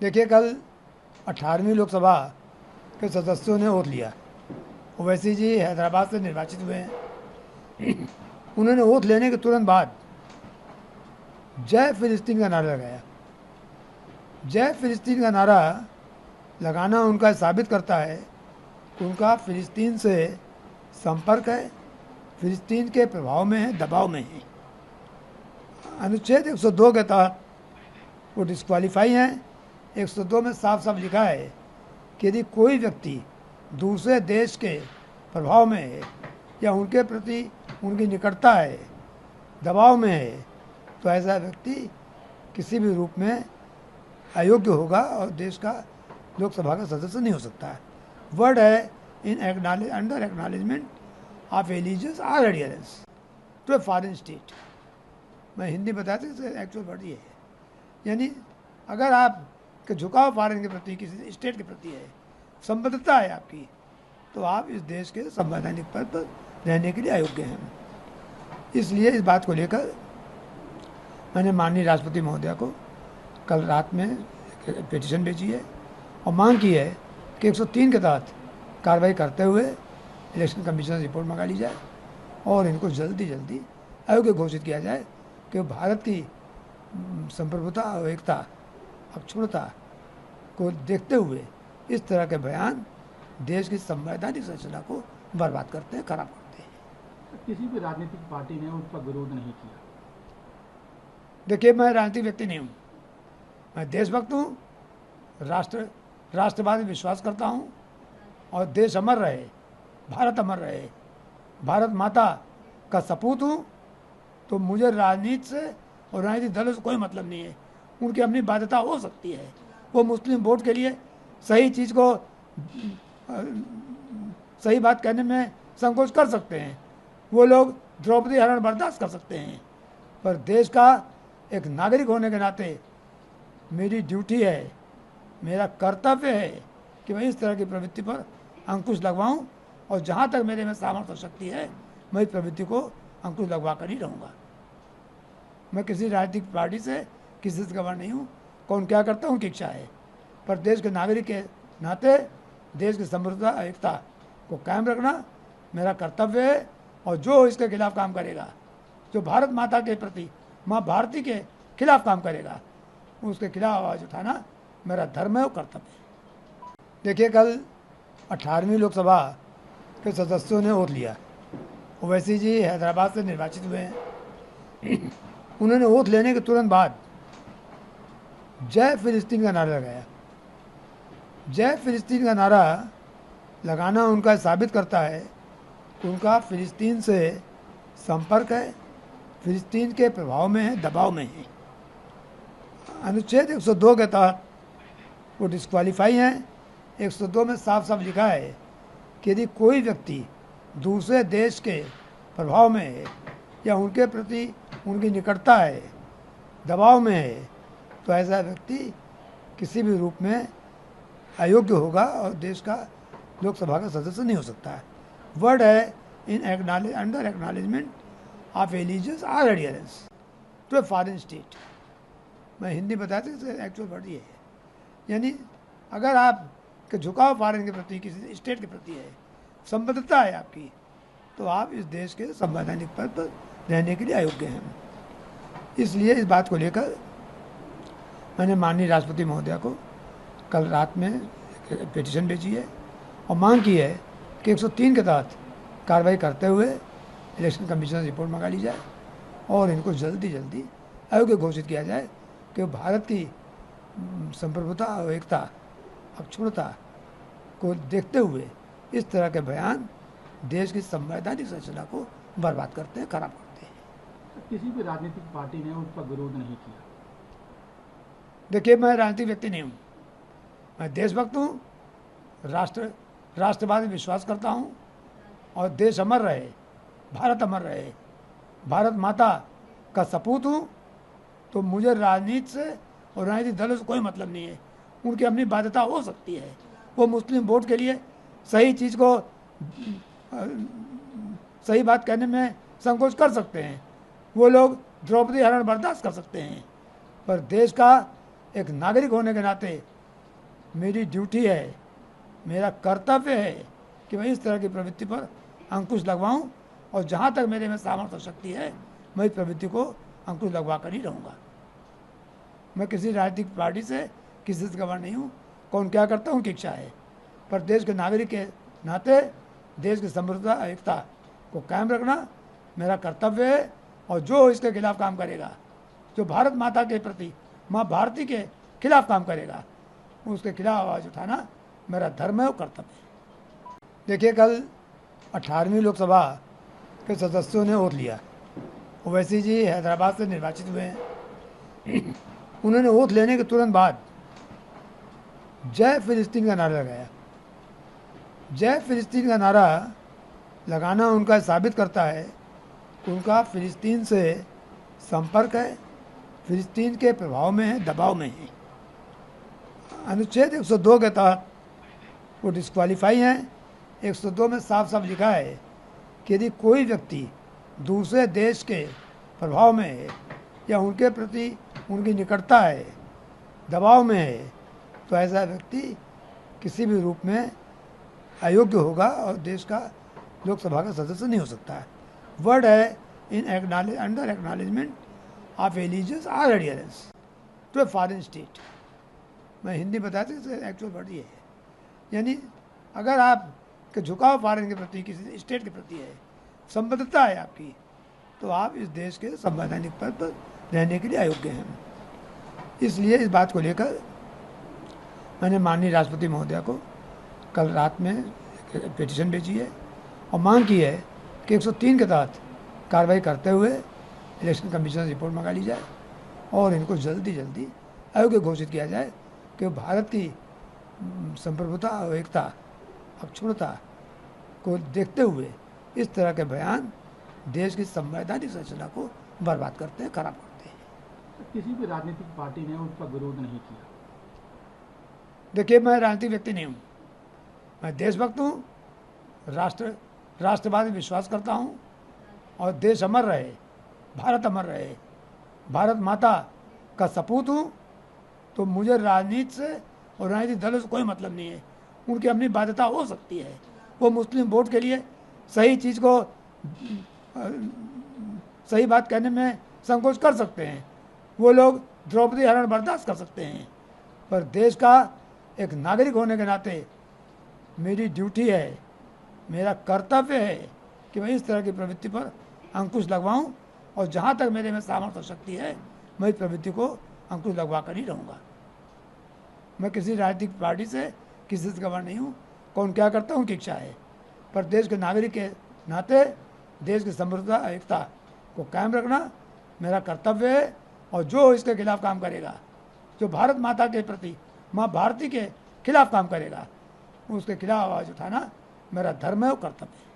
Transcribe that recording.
देखिए, कल 18वीं लोकसभा के सदस्यों ने ओथ लिया। ओवैसी जी हैदराबाद से निर्वाचित हुए हैं। उन्होंने ओथ लेने के तुरंत बाद जय फिलिस्तीन का नारा लगाया। जय फिलिस्तीन का नारा लगाना उनका साबित करता है कि उनका फिलिस्तीन से संपर्क है, फिलिस्तीन के प्रभाव में है, दबाव में है। अनुच्छेद 102 के तहत वो डिस्क्वालीफाई हैं। 102 में साफ साफ लिखा है कि यदि कोई व्यक्ति दूसरे देश के प्रभाव में है या उनके प्रति उनकी निकटता है, दबाव में है, तो ऐसा व्यक्ति किसी भी रूप में अयोग्य होगा और देश का लोकसभा का सदस्य नहीं हो सकता है। वर्ड है in under acknowledgement of allegiance or adherence to a foreign state. मैं हिंदी बताती हूँ, एक्चुअल वर्ड ये है। यानी अगर आप के झुकाव फॉरेन के प्रति, किसी स्टेट के प्रति है, संबद्धता है आपकी, तो आप इस देश के संवैधानिक पद पर रहने के लिए अयोग्य हैं। इसलिए इस बात को लेकर मैंने माननीय राष्ट्रपति महोदया को कल रात में पिटीशन भेजी है और मांग की है कि 103 के तहत कार्रवाई करते हुए इलेक्शन कमीशन से रिपोर्ट मंगा ली जाए और इनको जल्दी जल्दी अयोग्य घोषित किया जाए कि भारत की संप्रभुता और एकता, अक्षुण्णता को देखते हुए इस तरह के बयान देश की संवैधानिक संरचना को बर्बाद करते हैं, खराब करते हैं। किसी भी राजनीतिक पार्टी ने उसका विरोध नहीं किया। देखिए, मैं राजनीतिक व्यक्ति नहीं हूँ, मैं देशभक्त हूँ, राष्ट्रवाद में विश्वास करता हूँ और देश अमर रहे, भारत अमर रहे, भारत माता का सपूत हूँ। तो मुझे राजनीति से और राजनीतिक दलों से कोई मतलब नहीं है। उनकी अपनी बाध्यता हो सकती है, वो मुस्लिम वोट के लिए सही चीज़ को सही बात कहने में संकोच कर सकते हैं, वो लोग द्रौपदी हरण बर्दाश्त कर सकते हैं, पर देश का एक नागरिक होने के नाते मेरी ड्यूटी है, मेरा कर्तव्य है कि मैं इस तरह की प्रवृत्ति पर अंकुश लगवाऊं और जहां तक मेरे में सामर्थ्य और शक्ति है मैं इस प्रवृत्ति को अंकुश लगवा कर ही रहूँगा। मैं किसी राजनीतिक पार्टी से किसी से खबर नहीं हूँ, कौन क्या करता है उनकी इच्छा है, पर देश के नागरिक के नाते देश की समृद्धता, एकता को कायम रखना मेरा कर्तव्य है। और जो इसके खिलाफ काम करेगा, जो भारत माता के प्रति, माँ भारती के खिलाफ काम करेगा, उसके खिलाफ आवाज़ उठाना मेरा धर्म है और कर्तव्य है। देखिए, कल 18वीं लोकसभा के सदस्यों ने ओथ लिया। ओवैसी जी हैदराबाद से निर्वाचित हुए हैं। उन्होंने ओथ लेने के तुरंत बाद जय फिलिस्तीन का नारा लगाया। जय फिलिस्तीन का नारा लगाना उनका साबित करता है कि उनका फिलिस्तीन से संपर्क है, फिलिस्तीन के प्रभाव में है, दबाव में है। अनुच्छेद 102 के तहत वो डिस्क्वालीफाई हैं। 102 में साफ साफ लिखा है कि यदि कोई व्यक्ति दूसरे देश के प्रभाव में है या उनके प्रति उनकी निकटता है, दबाव में है, तो ऐसा व्यक्ति किसी भी रूप में अयोग्य होगा और देश का लोकसभा का सदस्य नहीं हो सकता है। वर्ड है in under acknowledgement of allegiance or adherence to a foreign state. मैं हिंदी बताती हूँ, एक्चुअल वर्ड ये है। यानी अगर आप के झुकाव फॉरेन के प्रति, किसी स्टेट के प्रति है, संबद्धता है आपकी, तो आप इस देश के संवैधानिक पद पर रहने के लिए अयोग्य हैं। इसलिए इस बात को लेकर मैंने माननीय राष्ट्रपति महोदया को कल रात में पिटीशन भेजी है और मांग की है कि 103 के तहत कार्रवाई करते हुए इलेक्शन कमीशन से रिपोर्ट मंगा ली जाए और इनको जल्दी जल्दी अयोग्य घोषित किया जाए कि भारत की संप्रभुता और एकता, अक्षुण्णता को देखते हुए इस तरह के बयान देश की संवैधानिक संरचना को बर्बाद करते हैं, खराब करते हैं। किसी भी राजनीतिक पार्टी ने उसका विरोध नहीं किया। देखिए, मैं राजनीतिक व्यक्ति नहीं हूँ, मैं देशभक्त हूँ, राष्ट्रवाद में विश्वास करता हूँ और देश अमर रहे, भारत अमर रहे, भारत माता का सपूत हूँ। तो मुझे राजनीति से और राजनीतिक दलों से कोई मतलब नहीं है। उनकी अपनी बाध्यता हो सकती है, वो मुस्लिम वोट के लिए सही चीज़ को सही बात कहने में संकोच कर सकते हैं, वो लोग द्रौपदी हरण बर्दाश्त कर सकते हैं, पर देश का एक नागरिक होने के नाते मेरी ड्यूटी है, मेरा कर्तव्य है कि मैं इस तरह की प्रवृत्ति पर अंकुश लगवाऊं और जहाँ तक मेरे में सामर्थ्य और शक्ति है मैं इस प्रवृत्ति को अंकुश लगवा कर ही रहूँगा। मैं किसी राजनीतिक पार्टी से किसी से गवाह नहीं हूँ, कौन क्या करता हूँ की इच्छा है, पर देश के नागरिक के नाते देश की समृद्धता एकता को कायम रखना मेरा कर्तव्य है। और जो इसके खिलाफ काम करेगा, जो भारत माता के प्रति, माँ भारती के खिलाफ काम करेगा, उसके खिलाफ आवाज़ उठाना मेरा धर्म है और कर्तव्य है। देखिए, कल 18वीं लोकसभा के सदस्यों ने ओथ लिया। ओवैसी जी हैदराबाद से निर्वाचित हुए हैं। उन्होंने ओथ लेने के तुरंत बाद जय फिलिस्तीन का नारा लगाया। जय फिलिस्तीन का नारा लगाना उनका साबित करता है कि उनका फिलिस्तीन से संपर्क है, फिलिस्तीन के प्रभाव में है, दबाव में है। अनुच्छेद 102 के तहत वो डिस्क्वालीफाई हैं। 102 में साफ साफ लिखा है कि यदि कोई व्यक्ति दूसरे देश के प्रभाव में है या उनके प्रति उनकी निकटता है, दबाव में है, तो ऐसा व्यक्ति किसी भी रूप में अयोग्य होगा और देश का लोकसभा का सदस्य नहीं हो सकता है। वर्ड है in under acknowledgement of allegiance or adherence to a foreign state. मैं हिंदी बताती हूँ, एक्चुअल वर्ड ये है, यानी अगर आप के झुकाव फॉरेन के प्रति, किसी स्टेट के प्रति है, संबद्धता है आपकी, तो आप इस देश के संवैधानिक पद पर रहने के लिए अयोग्य हैं। इसलिए इस बात को लेकर मैंने माननीय राष्ट्रपति महोदया को कल रात में पिटीशन भेजी है और मांग की है कि 103 के तहत कार्रवाई करते हुए इलेक्शन कमीशन से रिपोर्ट मंगा ली जाए और इनको जल्दी जल्दी अयोग्य घोषित किया जाए कि भारत की संप्रभुता और एकता, अक्षुण्णता को देखते हुए इस तरह के बयान देश की संवैधानिक संरचना को बर्बाद करते हैं, खराब करते हैं। किसी भी राजनीतिक पार्टी ने उसका विरोध नहीं किया। देखिए, मैं राजनीतिक व्यक्ति नहीं हूँ, मैं देशभक्त हूँ, राष्ट्रवाद में विश्वास करता हूँ और देश अमर रहे, भारत अमर रहे, भारत माता का सपूत हूँ। तो मुझे राजनीति से और राजनीतिक दलों से कोई मतलब नहीं है। उनकी अपनी बाध्यता हो सकती है, वो मुस्लिम वोट के लिए सही चीज़ को सही बात कहने में संकोच कर सकते हैं, वो लोग द्रौपदी हरण बर्दाश्त कर सकते हैं, पर देश का एक नागरिक होने के नाते मेरी ड्यूटी है, मेरा कर्तव्य है कि मैं इस तरह की प्रवृत्ति पर अंकुश लगवाऊं और जहाँ तक मेरे में सामर्थ्य और शक्ति है मैं इस प्रवृत्ति को अंकुश लगवा कर ही रहूँगा। मैं किसी राजनीतिक पार्टी से किसी से गवाह नहीं हूँ, कौन क्या करता हूँ की इच्छा है, पर देश के नागरिक के नाते देश की समृद्धता एकता को कायम रखना मेरा कर्तव्य है। और जो इसके खिलाफ काम करेगा, जो भारत माता के प्रति, माँ भारती के खिलाफ काम करेगा, उसके खिलाफ आवाज़ उठाना मेरा धर्म है और कर्तव्य है।